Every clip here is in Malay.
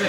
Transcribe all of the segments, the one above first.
Lih.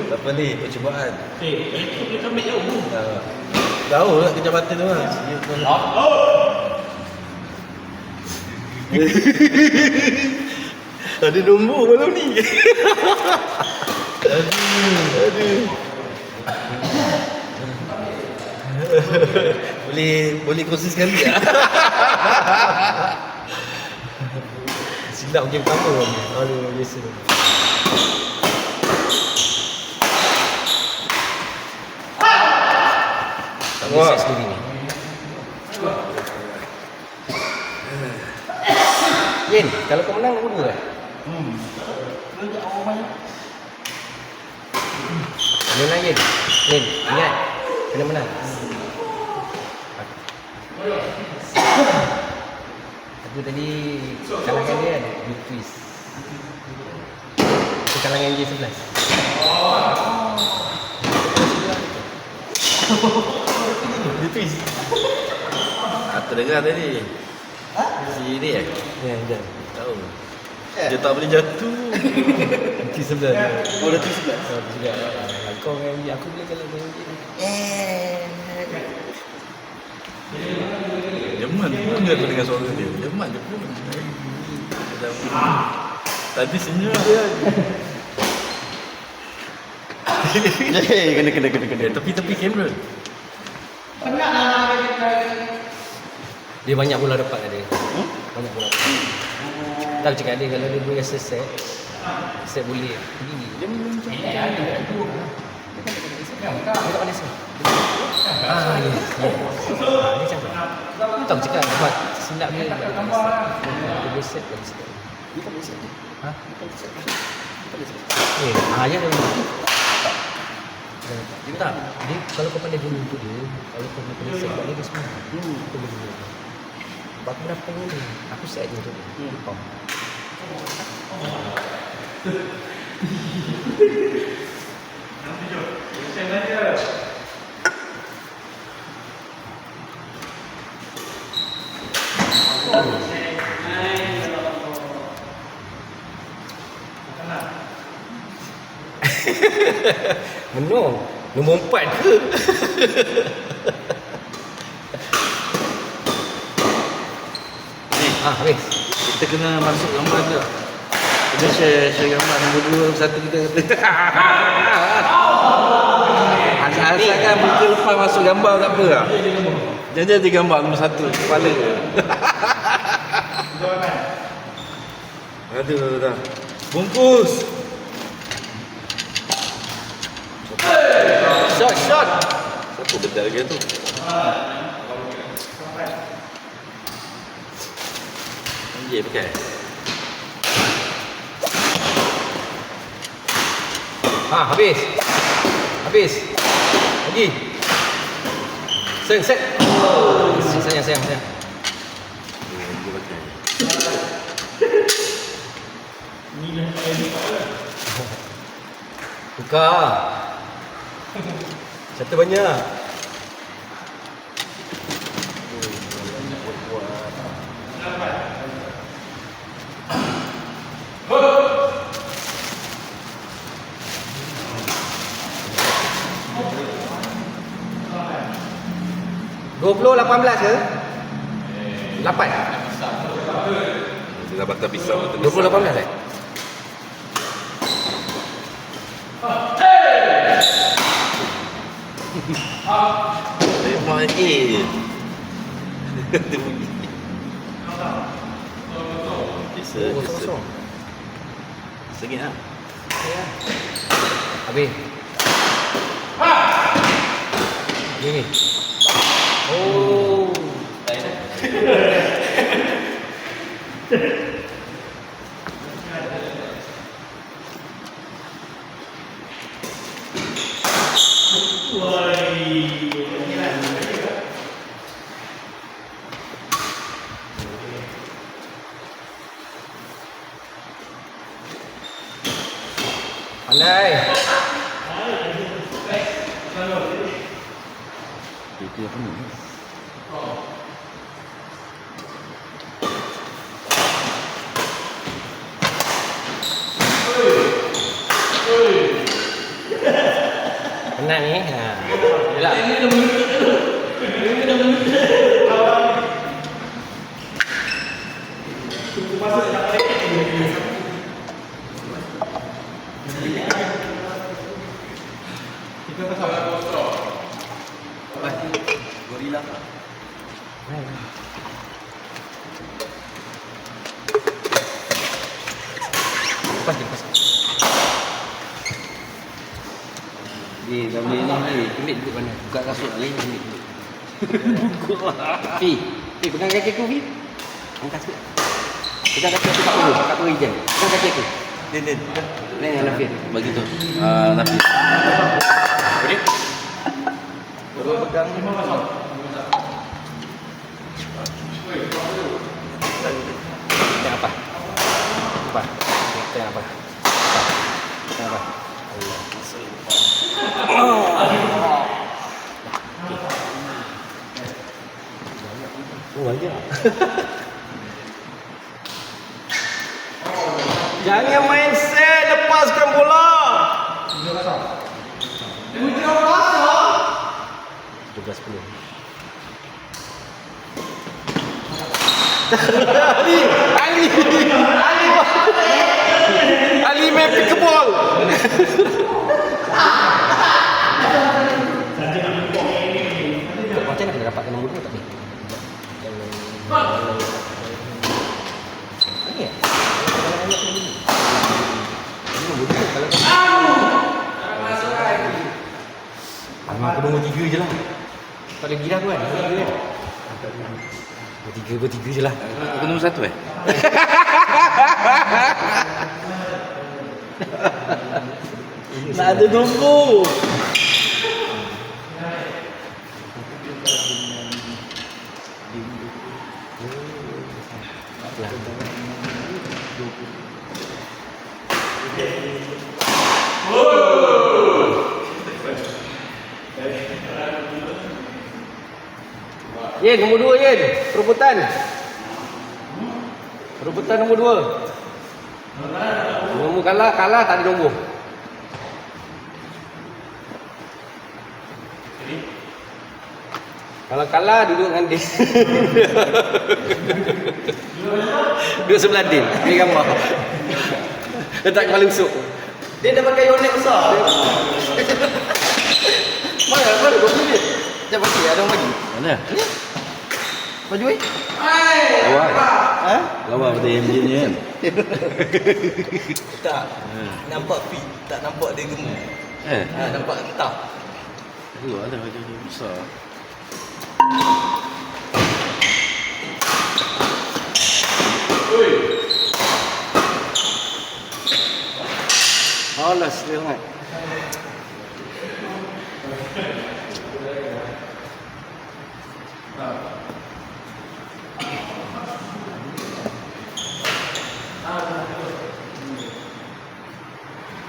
Tak apa ni, percubaan. Kita ambil jauh. Tahu lah kerja mata tu lah. Ada nombor malam ni. Aduh. Boleh kongsi sekali tak? Silap game pertama kan? Aduh, biasa. Tak boleh set sendiri ni. Yin, kalau kau menang, kau berdua lah. Menang Yin. Yin, ingat. Kena menang. Aku tadi kalangan dia kan, you twist. Itu kalangan J11. You twist. Aku dengar tadi. Si ni Ya, jangan. tahu. Dia tak boleh jatuh. T11. Oh, dah T11. Juga. Kau dengan J, aku boleh kalah dengan J. Jerman pun aku dengar suara dia. Jerman je pun. Tadi senyum dia. Kena. Tepi-tepi kamera. Dia banyak bola dapat dia. Banyak bola dapat. Tak cakap dia kalau dia boleh rasa set boleh pergi. Dia macam dia tak pandai set. Yes. Dia cakap. Dia tak cakap buat silap dia. Dia boleh set dia set. Dia tak boleh set. Ha? Dia tak boleh set. Ya dia. Dia tak. Dia kalau kau pandai dulu untuk dia, kalau kau boleh set dia semua. Kau boleh dulu. Aku dah pengen ni. Aku set je untuk dia. Lupa. Menang. Nombor 4 ke? Habis. Kita kena masuk gambar tu. Kita share gambar nombor 2 satu kita kata. Asalkan muka lepas masuk gambar tak apa lah. Jangan jadi gambar nombor 1 kepala ke. Aduh dah. Bungkus. Shot. Siapa betul lagi tu? Anjir pakai. Habis. Lagi. Set. Sayang. Dia pakai. Tukar. Satu banyak. Dua 18 ke? 8. Dia dah batal pisau. 20-18 Dia main Dia pergi. Bisa. Sengit lah. Habis. Ni. Oh. Penat ni. Ha. Yalah. Gorila. Lepas. Ni kami ni Ambil duduk mana? buka kasut ni. Fi, pegang kaki aku, Fi. Angkat sikit. Pegang kaki aku kat turun je. Pegang kaki aku. Din. Ni yang Nafis. Bagi tu. Nabi. Boleh? Baru pegang ni. Tengok apa? Apa? Tengok apa? Tengok apa? Oh, banyak. Jangan main set, lepaskan bola. 17-10. Ali main pickleball. Macam mana kena dapatkan nombor 2 tak ni? Ni ya? Aku nombor 3 je lah. Tak boleh gila aku kan? Bertiga je lah. Aku nombor 1 Nak ada nombor. Yen, nombor 2 Yen. Perebutan. Perebutan nombor 2. Nombor kalah tak ada nombor. Kalau kalah duduk dengan dia. Duduk sebelah dia. Ni gambar. Letak kepala usuk. Dia dah pakai yonek besar. Mana kau dia? Jangan bagi, ada orang bagi. Mana? Baju Lawa. Lawa pada MJ ni kan. Tak. Nampak fit, tak nampak dia gemuk. Nampak entah. Tu ada baju besar. Alas dia sangat.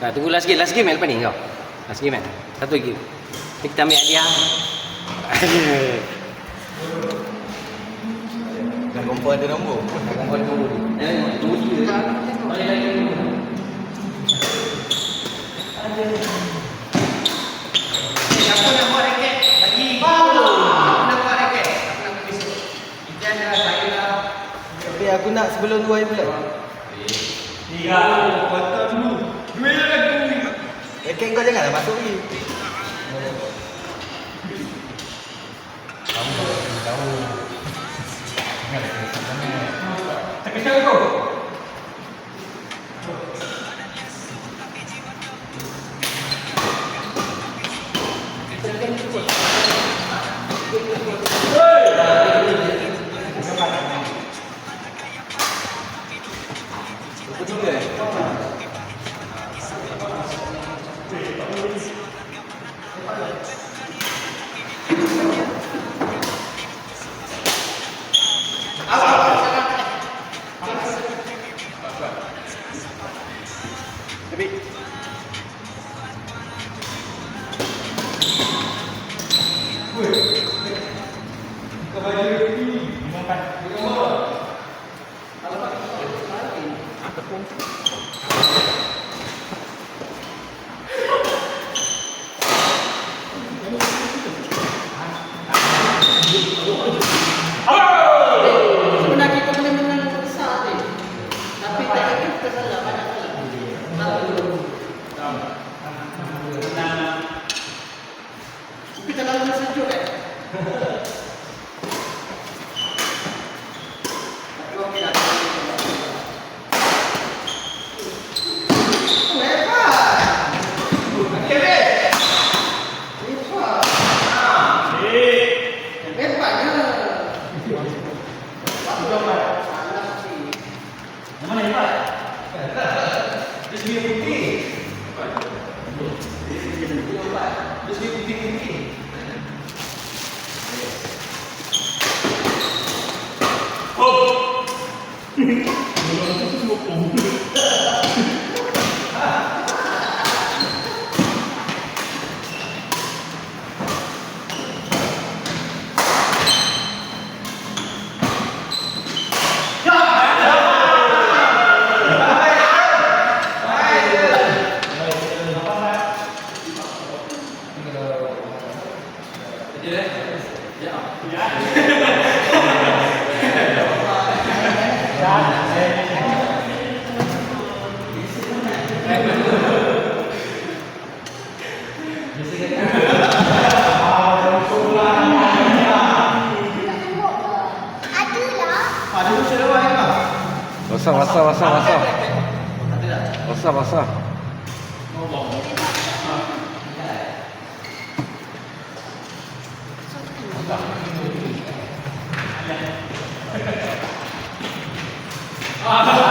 Tak, tunggu last game lepas ni kau. Last game kan? Satu lagi. Kita ambil hadiah. Dah kompon ada nombor. Nombor nombor ni. Siapa nak buat raket? Bagi. Aku nak buat raket. Aku nak besok. Ikan dah saya dah. Tapi aku nak sebelum 2 hari pula. Patah dulu. Duit lagi. Raket kau janganlah masuk lagi. Tak kecil kau. Sebenarnya kita boleh menang besar ni. Tapi tak ada kita salah banyak kali. Kita lalu sejuk kan? Basah. Ah.